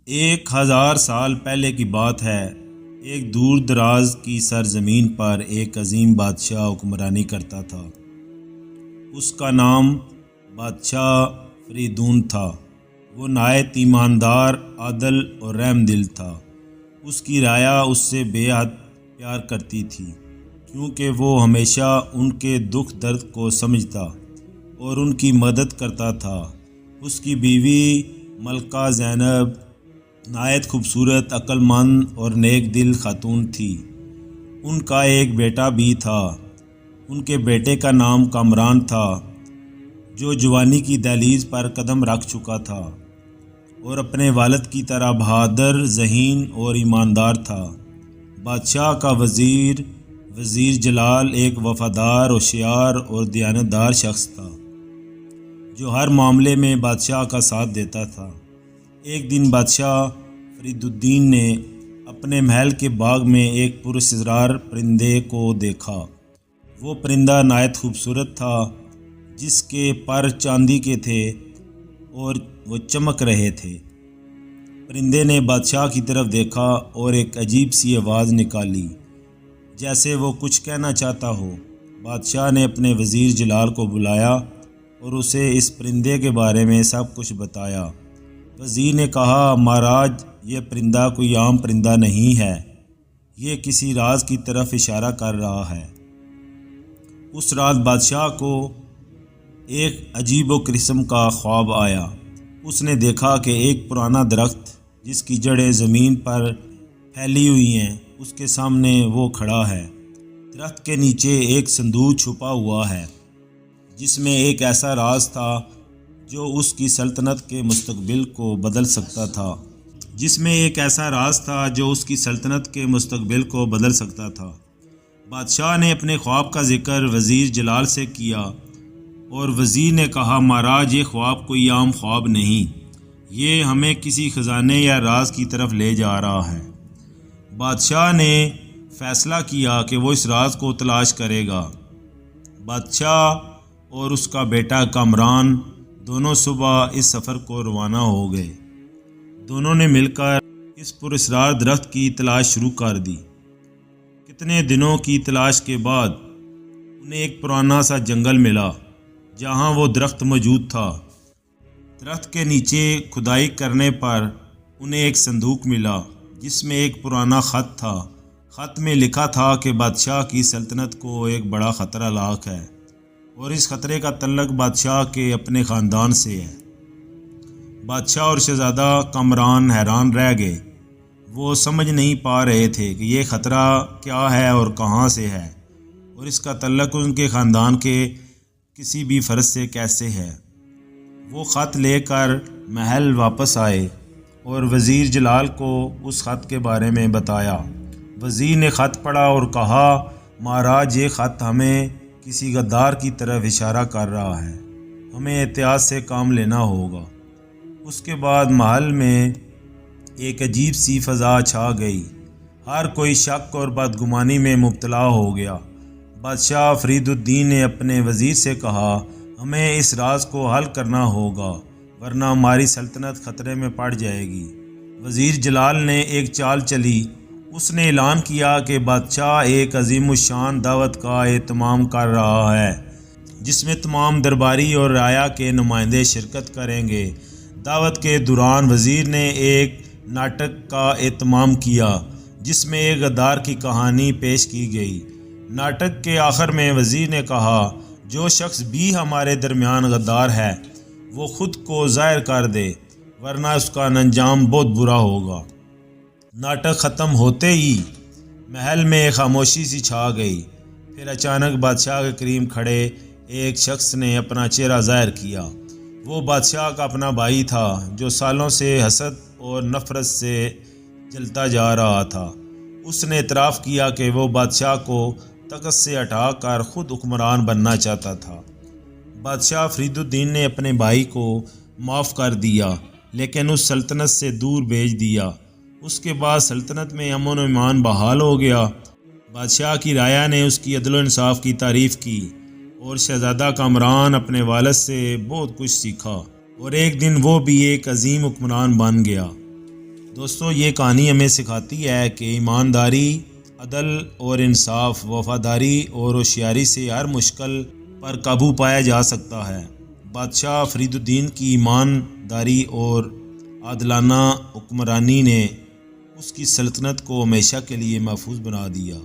1000 سال پہلے کی بات ہے۔ ایک دور دراز کی سرزمین پر ایک عظیم بادشاہ حکمرانی کرتا تھا۔ اس کا نام بادشاہ فریدون تھا۔ وہ نہایت ایماندار، عادل اور رحم دل تھا۔ اس کی رعایا اس سے بے حد پیار کرتی تھی، کیونکہ وہ ہمیشہ ان کے دکھ درد کو سمجھتا اور ان کی مدد کرتا تھا۔ اس کی بیوی ملکہ زینب نہایت خوبصورت، عقل مند اور نیک دل خاتون تھی۔ ان کا ایک بیٹا بھی تھا۔ ان کے بیٹے کا نام کامران تھا، جو جوانی کی دہلیز پر قدم رکھ چکا تھا اور اپنے والد کی طرح بہادر، ذہین اور ایماندار تھا۔ بادشاہ کا وزیر جلال ایک وفادار، ہوشیار اور دیانتدار شخص تھا، جو ہر معاملے میں بادشاہ کا ساتھ دیتا تھا۔ ایک دن بادشاہ فرید الدین نے اپنے محل کے باغ میں ایک پراسرار پرندے کو دیکھا۔ وہ پرندہ نہایت خوبصورت تھا، جس کے پر چاندی کے تھے اور وہ چمک رہے تھے۔ پرندے نے بادشاہ کی طرف دیکھا اور ایک عجیب سی آواز نکالی، جیسے وہ کچھ کہنا چاہتا ہو۔ بادشاہ نے اپنے وزیر جلال کو بلایا اور اسے اس پرندے کے بارے میں سب کچھ بتایا۔ وزیر نے کہا، مہاراج، یہ پرندہ کوئی عام پرندہ نہیں ہے، یہ کسی راز کی طرف اشارہ کر رہا ہے۔ اس رات بادشاہ کو ایک عجیب و قسم کا خواب آیا۔ اس نے دیکھا کہ ایک پرانا درخت، جس کی جڑیں زمین پر پھیلی ہوئی ہیں، اس کے سامنے وہ کھڑا ہے۔ درخت کے نیچے ایک صندوق چھپا ہوا ہے، جس میں ایک ایسا راز تھا جو اس کی سلطنت کے مستقبل کو بدل سکتا تھا۔ بادشاہ نے اپنے خواب کا ذکر وزیر جلال سے کیا اور وزیر نے کہا، مہاراج، یہ خواب کوئی عام خواب نہیں، یہ ہمیں کسی خزانے یا راز کی طرف لے جا رہا ہے۔ بادشاہ نے فیصلہ کیا کہ وہ اس راز کو تلاش کرے گا۔ بادشاہ اور اس کا بیٹا کامران دونوں صبح اس سفر کو روانہ ہو گئے۔ دونوں نے مل کر اس پراسرار درخت کی تلاش شروع کر دی۔ کتنے دنوں کی تلاش کے بعد انہیں ایک پرانا سا جنگل ملا، جہاں وہ درخت موجود تھا۔ درخت کے نیچے کھدائی کرنے پر انہیں ایک صندوق ملا، جس میں ایک پرانا خط تھا۔ خط میں لکھا تھا کہ بادشاہ کی سلطنت کو ایک بڑا خطرہ لاحق ہے، اور اس خطرے کا تعلق بادشاہ کے اپنے خاندان سے ہے۔ بادشاہ اور شہزادہ کامران حیران رہ گئے۔ وہ سمجھ نہیں پا رہے تھے کہ یہ خطرہ کیا ہے اور کہاں سے ہے، اور اس کا تعلق ان کے خاندان کے کسی بھی فرد سے کیسے ہے۔ وہ خط لے کر محل واپس آئے اور وزیر جلال کو اس خط کے بارے میں بتایا۔ وزیر نے خط پڑھا اور کہا، مہاراج، یہ خط ہمیں کسی غدار کی طرف اشارہ کر رہا ہے، ہمیں احتیاط سے کام لینا ہوگا۔ اس کے بعد محل میں ایک عجیب سی فضا چھا گئی۔ ہر کوئی شک اور بدگمانی میں مبتلا ہو گیا۔ بادشاہ فرید الدین نے اپنے وزیر سے کہا، ہمیں اس راز کو حل کرنا ہوگا، ورنہ ہماری سلطنت خطرے میں پڑ جائے گی۔ وزیر جلال نے ایک چال چلی۔ اس نے اعلان کیا کہ بادشاہ ایک عظیم الشان دعوت کا اہتمام کر رہا ہے، جس میں تمام درباری اور رعایا کے نمائندے شرکت کریں گے۔ دعوت کے دوران وزیر نے ایک ناٹک کا اہتمام کیا، جس میں ایک غدار کی کہانی پیش کی گئی۔ ناٹک کے آخر میں وزیر نے کہا، جو شخص بھی ہمارے درمیان غدار ہے، وہ خود کو ظاہر کر دے، ورنہ اس کا انجام بہت برا ہوگا۔ ناٹک ختم ہوتے ہی محل میں خاموشی سی چھا گئی۔ پھر اچانک بادشاہ کے قریب کھڑے ایک شخص نے اپنا چہرہ ظاہر کیا۔ وہ بادشاہ کا اپنا بھائی تھا، جو سالوں سے حسد اور نفرت سے جلتا جا رہا تھا۔ اس نے اعتراف کیا کہ وہ بادشاہ کو تخت سے ہٹا کر خود حکمران بننا چاہتا تھا۔ بادشاہ فرید الدین نے اپنے بھائی کو معاف کر دیا، لیکن اس سلطنت سے دور بھیج دیا۔ اس کے بعد سلطنت میں امن و ایمان بحال ہو گیا۔ بادشاہ کی رعایا نے اس کی عدل و انصاف کی تعریف کی، اور شہزادہ کامران اپنے والد سے بہت کچھ سیکھا، اور ایک دن وہ بھی ایک عظیم حکمران بن گیا۔ دوستو یہ کہانی ہمیں سکھاتی ہے کہ ایمانداری، عدل اور انصاف، وفاداری اور ہوشیاری سے ہر مشکل پر قابو پایا جا سکتا ہے۔ بادشاہ فرید الدین کی ایمانداری اور عادلانہ حکمرانی نے اس کی سلطنت کو ہمیشہ کے لیے محفوظ بنا دیا۔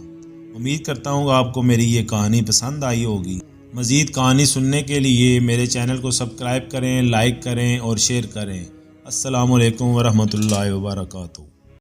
امید کرتا ہوں آپ کو میری یہ کہانی پسند آئی ہوگی۔ مزید کہانی سننے کے لیے میرے چینل کو سبسکرائب کریں، لائک کریں اور شیئر کریں۔ السلام علیکم ورحمۃ اللہ وبرکاتہ۔